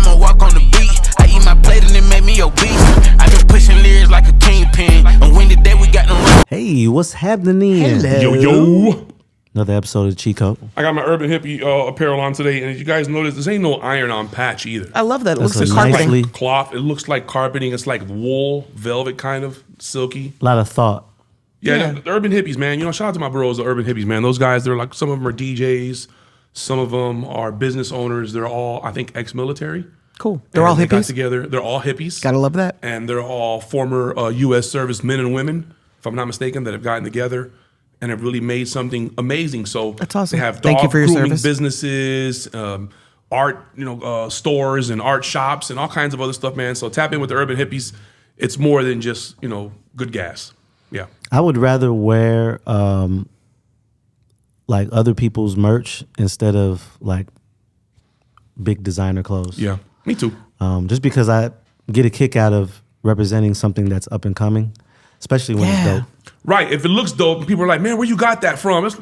I'ma walk on the beat. I eat my plate and it make me obese. I been pushing lyrics like a kingpin. And when today we got them. Hey, what's happening? Yo, yo. Another episode of Cheat Code. I got my Urban Hippie apparel on today, and as you guys notice, this ain't no iron-on patch either. I love that. It That's looks a like nicely- Like cloth. It looks like carpeting. It's like wool, velvet kind of, silky. A lot of thought. Yeah, the Urban Hippies, man. You know, shout out to my bros, the Urban Hippies, man. Those guys, they're like, some of them are DJs. Some of them are business owners. They're all, I think, ex-military. cool. They're all They got hippies. together. They're all hippies. Gotta love that. And they're all former U.S. service men and women, if I'm not mistaken, that have gotten together and have really made something amazing. So That's awesome. They have Thank you dog for your grooming service. businesses, art, stores and art shops and all kinds of other stuff, man. So tap in with the Urban Hippies. It's more than just good gas. Yeah. I would rather wear like other people's merch instead of like big designer clothes. Yeah. Me too. Just because I get a kick out of representing something that's up and coming, especially when it's dope. Right. If it looks dope, and people are like, man, where you got that from? It's,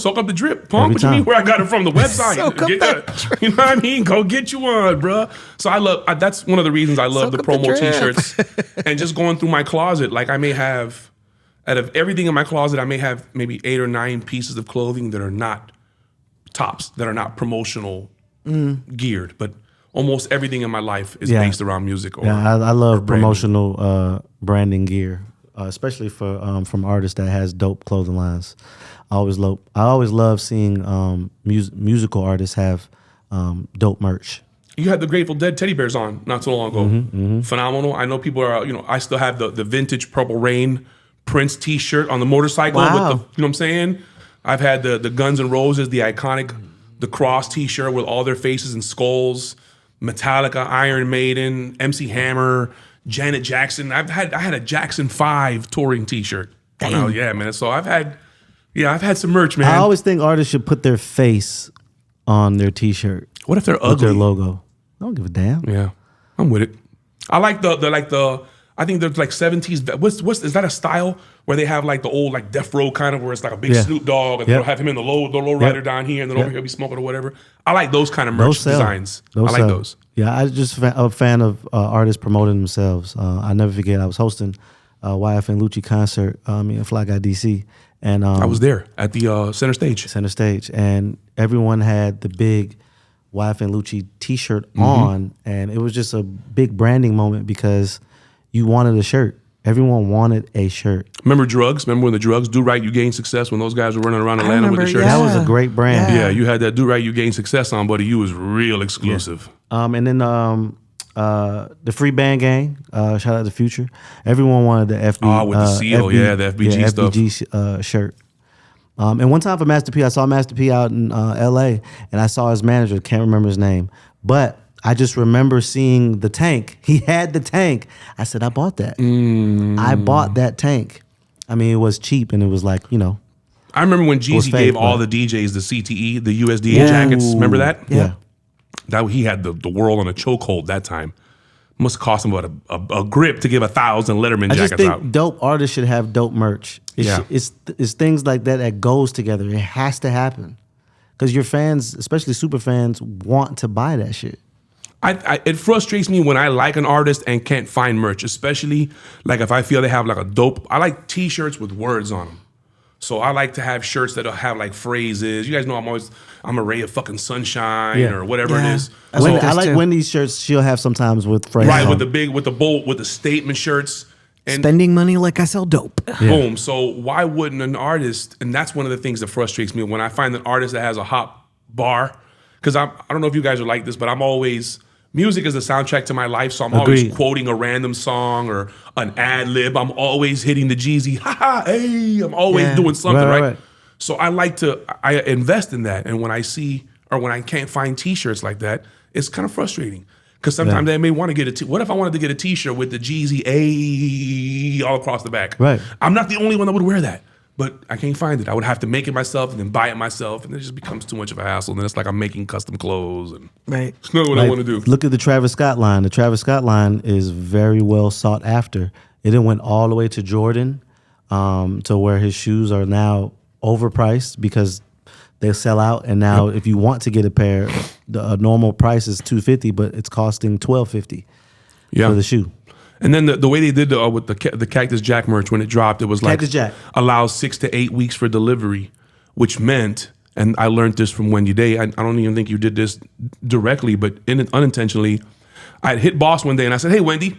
soak up the drip. Pump. Every What you mean time. where I got it from? The website. Soak up Get that that. You know what I mean? Go get you one, bruh. So that's one of the reasons I love Soak the up the promo drip. t-shirts. And just going through my closet, like I may have, out of everything in my closet, I may have maybe 8 or 9 pieces of clothing that are not tops, that are not promotional geared. But almost everything in my life is based around music. Or, Yeah, I or love branding. promotional branding gear, especially for from artists that has dope clothing lines. I always love seeing musical artists have dope merch. You had the Grateful Dead teddy bears on not so long ago. Phenomenal. I know people are, I still have the vintage Purple Rain Prince t-shirt on the motorcycle Wow. with the, you know what I'm saying? I've had the Guns N' Roses, the iconic, the Cross t-shirt with all their faces and skulls, Metallica, Iron Maiden, MC Hammer, Janet Jackson. I had a Jackson 5 touring t-shirt. Oh, yeah, man. So I've had some merch, man. I always think artists should put their face on their t-shirt What if they're with their ugly? logo. I don't give a damn. Yeah, I'm with it. I like I think there's like 70s. What's is that a style where they have like the old like Death Row kind of where it's like a big Yeah. Snoop Dogg and Yep. they'll have him in the low rider down here and then over Yep. here be smoking or whatever. I like those kind of merch Those sell. designs. Those I like sell. those. Yeah, I just a fan of artists promoting themselves. I never forget. I was hosting a YF and Lucci concert in Fly Guy DC, and I was there at the center stage. center stage, and everyone had the big YF and Lucci T-shirt Mm-hmm. on, and it was just a big branding moment because you wanted a shirt. Everyone wanted a shirt. Remember Drugs? Remember when the Drugs Do Right You Gain Success when those guys were running around Atlanta with the remember, shirts? yeah. That was a great brand. Yeah, you had that Do Right You Gain Success on, buddy. You was real exclusive. And then the Free Band Gang, shout out to Future. Everyone wanted the FB. with the seal, the FBG stuff. FBG shirt. And one time for Master P, I saw Master P out in LA, and I saw his manager, can't remember his name, but I just remember seeing the tank. He had the tank. I said, I bought that. I bought that tank. I mean, it was cheap, and it was like, I remember when Jeezy fake, gave all but- the DJs the CTE, the USDA jackets. Remember that? yeah. That he had the world on a chokehold that time. Must have cost him about a grip to give 1,000 Letterman I just jackets think out. dope artists should have dope merch. Yeah. It's things like that goes together. It has to happen. Because your fans, especially super fans, want to buy that shit. It frustrates me when I like an artist and can't find merch, especially like if I feel they have like a dope. I like T-shirts with words on them. So I like to have shirts that'll have like phrases. You guys know I'm a ray of fucking sunshine Yeah. or whatever it Yeah. is. I So- like I those like too. Wendy's shirts. She'll have sometimes with phrases. right, with on. the bold, with the statement shirts. And Spending money like I sell dope. boom. So why wouldn't an artist, and that's one of the things that frustrates me when I find an artist that has a hot bar, because I don't know if you guys are like this, but music is the soundtrack to my life, so I'm always Agreed. quoting a random song or an ad lib. I'm always hitting the Jeezy, ha ha, hey. I'm always Yeah. doing something, Right, right? right. So I invest in that. And when I see, or when I can't find t-shirts like that, it's kind of frustrating. Because sometimes they may want to get what if I wanted to get a t-shirt with the Jeezy A all across the back? Right. I'm not the only one that would wear that. But I can't find it. I would have to make it myself and then buy it myself, and it just becomes too much of a hassle. And then it's like I'm making custom clothes, and Right. it's not what I Like, want to do. Look at the Travis Scott line. The Travis Scott line is very well sought after. It then went all the way to Jordan, to where his shoes are now overpriced because they sell out. And now, if you want to get a pair, the normal price is $250, but it's costing $12.50 Yeah. for the shoe. And then the way they did with the Cactus Jack merch when it dropped, it was like Cactus Jack allows 6 to 8 weeks for delivery, which meant, and I learned this from Wendy Day. I don't even think you did this directly, but unintentionally, I hit Boss one day and I said, "Hey, Wendy,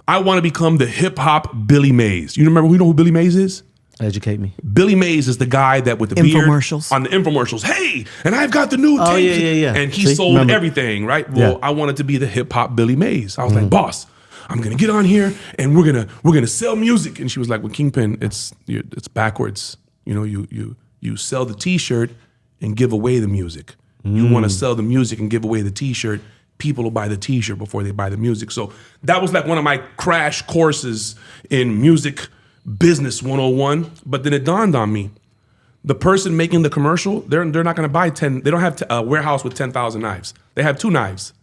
I want to become the hip hop Billy Mays. You know who Billy Mays is? Educate me. Billy Mays is the guy that with the beard Infomercials. on the infomercials. Hey, and I've got the new tapes. Oh, yeah. And he See? sold Remember. everything, right? Well, Yeah. I wanted to be the hip hop Billy Mays. I was like, boss, I'm gonna get on here and we're gonna sell music. And she was like, well, Kingpin, it's backwards. You know, you sell the T-shirt and give away the music. You want to sell the music and give away the T-shirt. People will buy the T-shirt before they buy the music. So that was like one of my crash courses in music business 101. But then it dawned on me, the person making the commercial, they're not going to buy 10. They don't have a warehouse with 10,000 knives. They have 2 knives.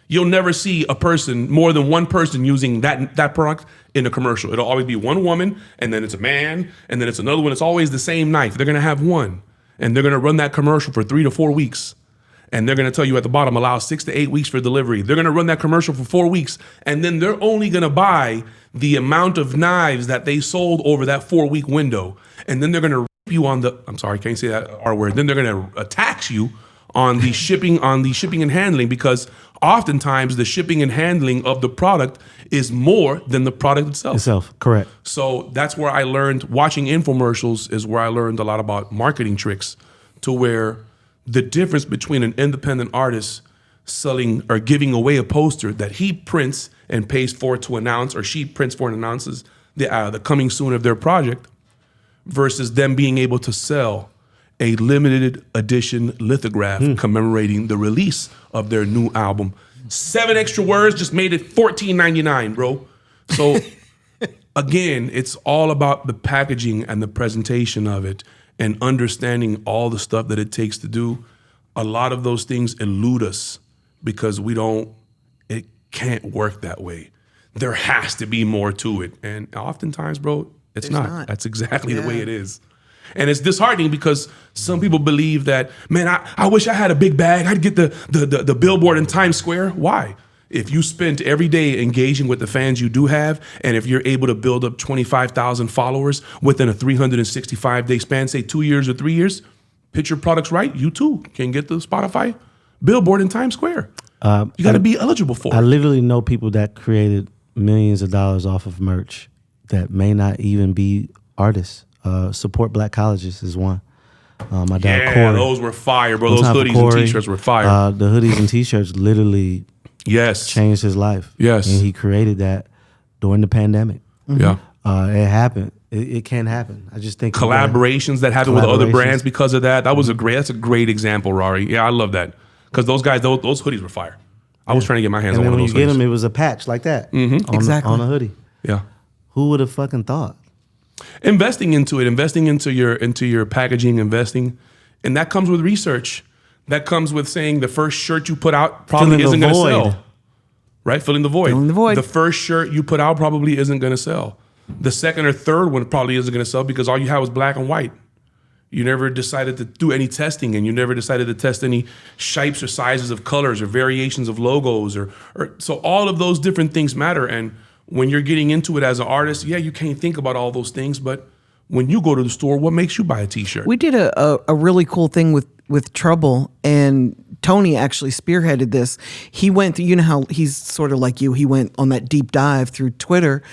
You'll never see a person, more than one person using that product in a commercial. It'll always be one woman, and then it's a man, and then it's another one. It's always the same knife. They're going to have one, and they're going to run that commercial for 3 to 4 weeks. And they're going to tell you at the bottom, allow 6 to 8 weeks for delivery. They're going to run that commercial for 4 weeks. And then they're only going to buy the amount of knives that they sold over that 4-week window. And then they're going to rip you on the, I'm sorry, I can't say that R word. Then they're going to tax you on the shipping and handling, because oftentimes the shipping and handling of the product is more than the product itself. Correct. So that's where I learned, watching infomercials is where I learned a lot about marketing tricks, to where the difference between an independent artist selling or giving away a poster that he prints and pays for to announce, or she prints for and announces the coming soon of their project, versus them being able to sell a limited edition lithograph commemorating the release of their new album. 7 extra words just made it $14.99, bro. So again, it's all about the packaging and the presentation of it, and understanding all the stuff that it takes to do. A lot of those things elude us because it can't work that way. There has to be more to it. And oftentimes, bro, it's not. That's exactly the way it is. And it's disheartening because some people believe that, man, I wish I had a big bag. I'd get the billboard in Times Square. Why? If you spent every day engaging with the fans you do have, and if you're able to build up 25,000 followers within a 365-day span, say 2 years or 3 years, pitch your products right, you too can get the Spotify billboard in Times Square. You got to be eligible for I it. literally know people that created millions of dollars off of merch that may not even be artists. Support Black colleges is one. My dad, Yeah, Corey. those were fire, bro. One Those time for hoodies Corey, and T-shirts were fire. The hoodies and T-shirts literally Yes. changed his life. Yes. And he created that during the pandemic. Yeah. It happened. It can happen. I just think Collaborations that happened with other Collaborations. brands because of that. That's a great example, Rari. Yeah, I love that. Because those guys, those hoodies were fire. I was trying to get my hands And on then one when of you those get hoodies. them, it was a patch like that Exactly. on a hoodie. Yeah. Who would have fucking thought? Investing into your packaging, investing, and that comes with research. That comes with saying the first shirt you put out probably Filling the isn't going to void. sell. Right? Filling the void. Filling the void. The first shirt you put out probably isn't going to sell. The second or third one probably isn't going to sell because all you had was black and white. You never decided to do any testing, and you never decided to test any shapes or sizes of colors or variations of logos or so all of those different things matter. And when you're getting into it as an artist, yeah, you can't think about all those things, but when you go to the store, what makes you buy a t-shirt? We did a really cool thing with Trouble, and Tony actually spearheaded this. He went through, you know how he's sort of like you, he went on that deep dive through Twitter,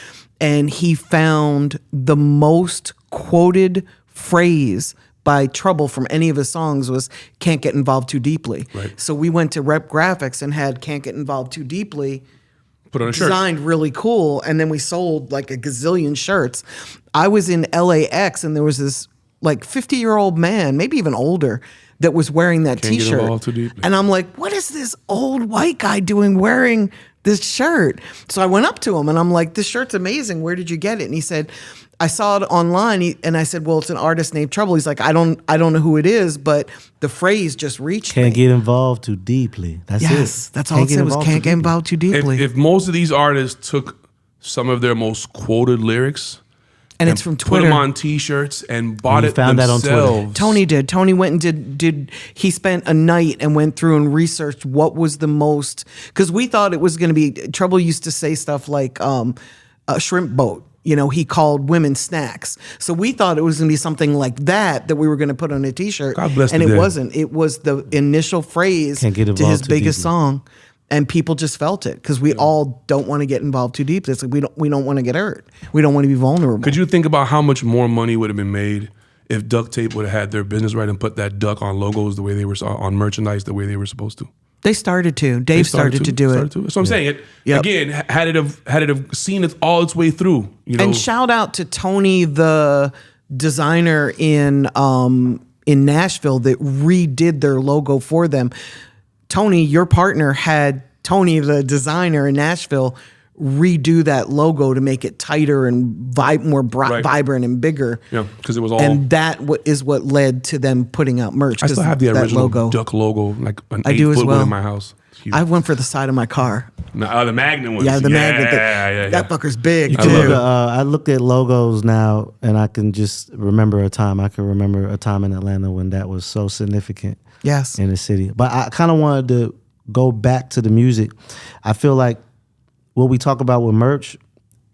and he found the most quoted phrase by Trouble from any of his songs was "Can't Get Involved Too Deeply." Right. So we went to Rep Graphics and had "Can't Get Involved Too Deeply" Put on a shirt. designed really cool, and then we sold like a gazillion shirts. I was in LAX, and there was this like 50-year-old man, maybe even older, that was wearing that Can't Get T-shirt. Involved Too Deeply. And I'm like, what is this old white guy doing wearing this shirt? So I went up to him and I'm like, this shirt's amazing. Where did you get it? And he said, I saw it online. And I said, well, it's an artist named Trouble. He's like, I don't know who it is, but the phrase just reached me. Can't get involved too deeply. That's it. Yes, that's all it said was "Can't get involved too deeply." If most of these artists took some of their most quoted lyrics And it's from Put Twitter. them on T-shirts and bought You it found that on Twitter. themselves. Tony did. Tony went and did. He spent a night and went through and researched what was the most, because we thought it was going to be. Trouble used to say stuff like a shrimp boat. You know, he called women snacks. So we thought it was going to be something like that we were going to put on a T-shirt. God bless and the it dead. wasn't. It was the initial phrase Can't get to involved his too biggest deeply. song, and people just felt it because we all don't want to get involved too deep. It's like we don't want to get hurt. We don't want to be vulnerable. Could you think about how much more money would have been made if Duct Tape would have had their business right and put that duck on logos the way they were on merchandise the way they were supposed to? They started to. They Dave started to do it. That's what I'm saying. It Yep. again had it have seen it all its way through. You know, And shout out to Tony, the designer in Nashville that redid their logo for them. Tony, your partner, had Tony, the designer in Nashville, redo that logo to make it tighter and more Right. vibrant and bigger. yeah, because it was all. And that is what led to them putting out merch. I still 'cause have the that original logo. duck logo, like an I do as 8-foot one well. in my house. It's huge. I went for the side of my car. No, the Magnum ones. Yeah, the magnet. Yeah. That fucker's big. I too. love it. I look at logos now, and I can just remember a time. I can remember a time in Atlanta when that was so significant Yes. in the city. But I kind of wanted to go back to the music. I feel like what we talk about with merch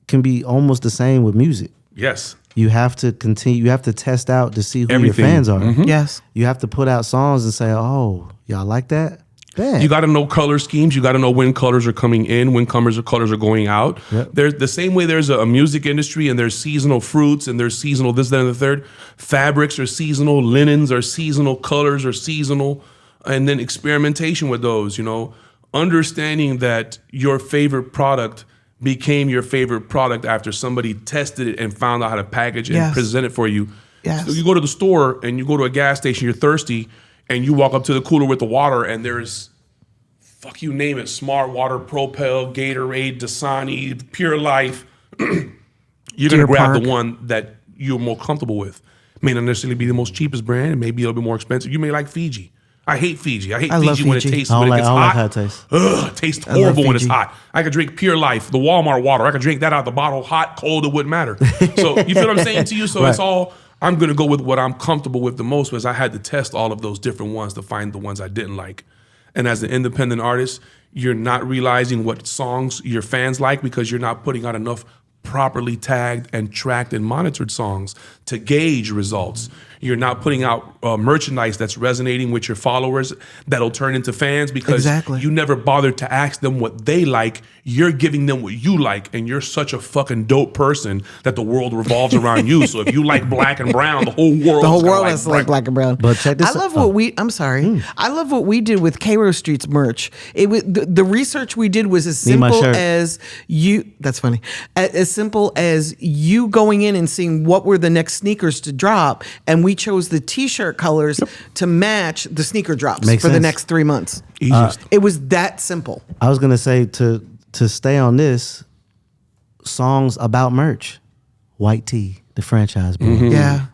can be almost the same with music. Yes. You have to continue. You have to test out to see who Everything. your fans are. Yes. You have to put out songs and say, "Oh, y'all like that? Bet." You got to know color schemes. You got to know when colors are coming in, when colors are going out. Yep. There's the same way there's a music industry and there's seasonal fruits and there's seasonal this, that, and the third. Fabrics are seasonal, linens are seasonal, colors are seasonal, and then experimentation with those. You know, understanding that your favorite product became your favorite product after somebody tested it and found out how to package it and Yes. present it for you. Yes. So you go to the store and you go to a gas station, you're thirsty, and you walk up to the cooler with the water, and there's, fuck you name it, Smart Water, Propel, Gatorade, Dasani, Pure Life. You're Deer gonna grab Park. the one that you're more comfortable with. May not necessarily be the most cheapest brand, it may be a little bit more expensive. You may like Fiji. I hate Fiji. I hate I love Fiji when it Fiji. tastes I don't when like. it I gets don't like hot. how it tastes. Ugh, it tastes love horrible when it's Fiji. hot. I could drink Pure Life, the Walmart water. I could drink that out of the bottle, hot, cold, it wouldn't matter. So you feel what I'm saying to you? So it's Right. all, I'm gonna go with what I'm comfortable with the most, was I had to test all of those different ones to find the ones I didn't like. And as an independent artist, you're not realizing what songs your fans like because you're not putting out enough properly tagged and tracked and monitored songs to gauge results. You're not putting out merchandise that's resonating with your followers that'll turn into fans because Exactly. you never bothered to ask them what they like. You're giving them what you like, and you're such a fucking dope person that the world revolves around you. So if you like black and brown, the whole world has to like black and brown. But check this I out. love what we. I'm sorry. I love what we did with Cairo Street's merch. It was the research we did was as Need my simple shirt. as you. That's funny. As simple as you going in and seeing what were the next sneakers to drop, and we chose the T-shirt colors to match the sneaker drops Makes for the sense. next 3 months. Easiest. It was that simple. I was gonna say to stay on this, songs about merch, White Tee, the franchise brand. Mm-hmm. Yeah.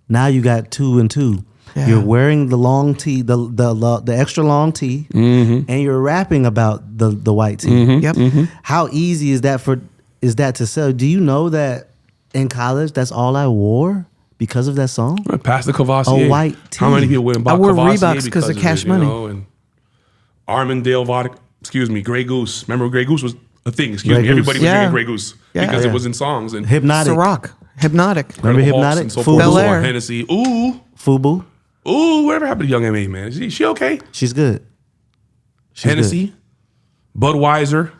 Now you got 2 and 2. Yeah. You're wearing the long tee, the extra long tee, Mm-hmm. and you're rapping about the white tee. Yep. How easy is that to sell? Do you know that in college that's all I wore because of that song? Pass the Cavassier. A white How many tee. people went and I bought wore Cavassier Reeboks 'cause because of Cash Money. And Armandale vodka. Excuse me, Grey Goose. Remember Grey Goose was a thing. Excuse Grey me. Goose. Everybody was Yeah. drinking Grey Goose Yeah. because Yeah. it was in songs and Hypnotic, Ciroc. Hypnotic. Remember Incredible Hulks Hypnotic? and so Fubu. forth and so on. Bel Air. Hennessy. Ooh, Fubu. whatever happened to Young M.A. man? Is she okay? She's good. She's Hennessy, Budweiser.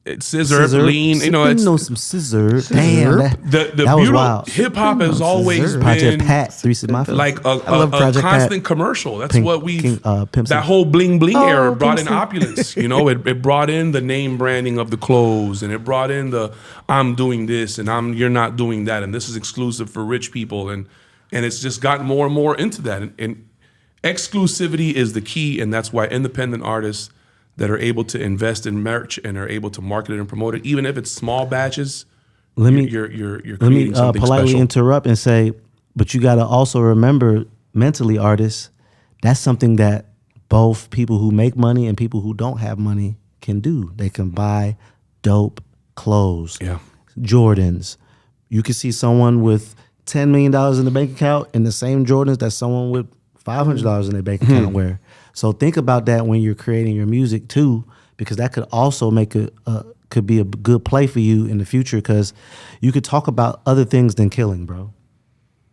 It's scissor, lean. You know, it's some scissor. Damn, that, the that was beautiful wild. hip hop has always Project been Pat, 3 Six Mafia. like a love Project Pat. constant commercial. That's Pink- what we've King- Pimp C. that whole bling bling Oh, era brought Pimp in C. opulence. You know, it brought in the name branding of the clothes, and it brought in the I'm doing this and you're not doing that, and this is exclusive for rich people, and it's just gotten more and more into that. And exclusivity is the key, and that's why independent artists that are able to invest in merch and are able to market it and promote it, even if it's small batches, Let me you're let creating me something politely special. interrupt and say, but you got to also remember, mentally, artists, that's something that both people who make money and people who don't have money can do. They can buy dope clothes, Yeah. Jordans, You could see someone with $10 million in the bank account and the same Jordans that someone with $500 in their bank account wear. So think about that when you're creating your music too, because that could also make could be a good play for you in the future, because you could talk about other things than killing, bro,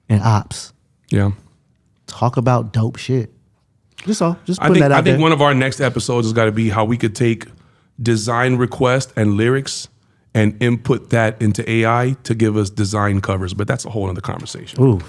and ops. Yeah. Talk about dope shit. Just I putting think that out there. one of our next episodes has got to be how we could take design requests and lyrics and input that into AI to give us design covers. But that's a whole other conversation. Ooh.